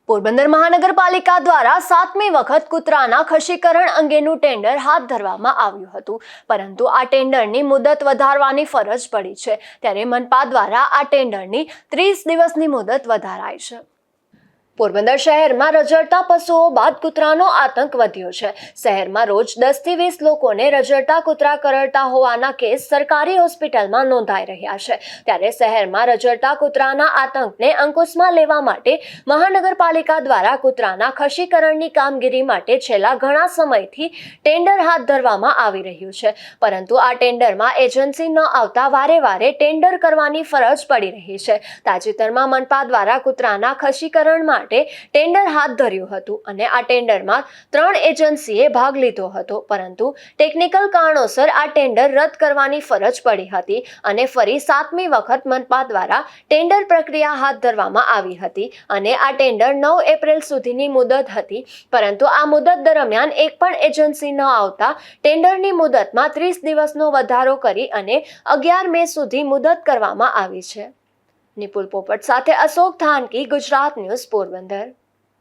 પોરબંદર મહાનગરપાલિકા દ્વારા 7મી વખત કૂતરાના ખસીકરણ અંગેનું ટેન્ડર હાથ ધરવામાં આવ્યું હતું, પરંતુ આ ટેન્ડરની મુદત વધારવાની ફરજ પડી છે। ત્યારે મનપા દ્વારા આ ટેન્ડરની 30 દિવસની મુદત વધારાઈ છે। પોરબંદર શહેરમાં રઝળતા પશુઓ બાદ કૂતરાનો આતંક વધ્યો છે। શહેરમાં રોજ 10 થી 20 લોકોને રઝળતા કૂતરા કરડતા હોવાના કેસ સરકારી હોસ્પિટલમાં નોંધાઈ રહ્યા છે। ત્યારે શહેરમાં રઝળતા કૂતરાના આતંકને અંકુશમાં લેવા માટે મહાનગરપાલિકા દ્વારા કૂતરાના ખસીકરણની કામગીરી માટે છેલ્લા ઘણા સમયથી ટેન્ડર હાથ ધરવામાં આવી રહ્યું છે, પરંતુ આ ટેન્ડરમાં એજન્સી ન આવતા વારે વારે ટેન્ડર કરવાની ફરજ પડી રહી છે। તાજેતરમાં મનપા દ્વારા કૂતરાના ખસીકરણ માટે ટેન્ડર હાથ ધર્યું હતું અને આ ટેન્ડરમાં 3 એજન્સીએ ભાગ લીધો હતો, પરંતુ ટેકનિકલ કારણોસર આ ટેન્ડર રદ કરવાની ફરજ પડી હતી અને ફરી 7મી વખત મનપા દ્વારા ટેન્ડર પ્રક્રિયા હાથ ધરવામાં આવી હતી અને આ ટેન્ડર 9 એપ્રિલ સુધીની મુદત હતી, પરંતુ આ મુદત દરમિયાન એક પણ એજન્સી ન આવતા ટેન્ડરની મુદતમાં 30 દિવસનો વધારો કરી અને 11 મે સુધી મુદત કરવામાં આવી છે। નિપુલ પોપટ સાથે અશોક થાનકી, ગુજરાત ન્યૂઝ, પોરબંદર।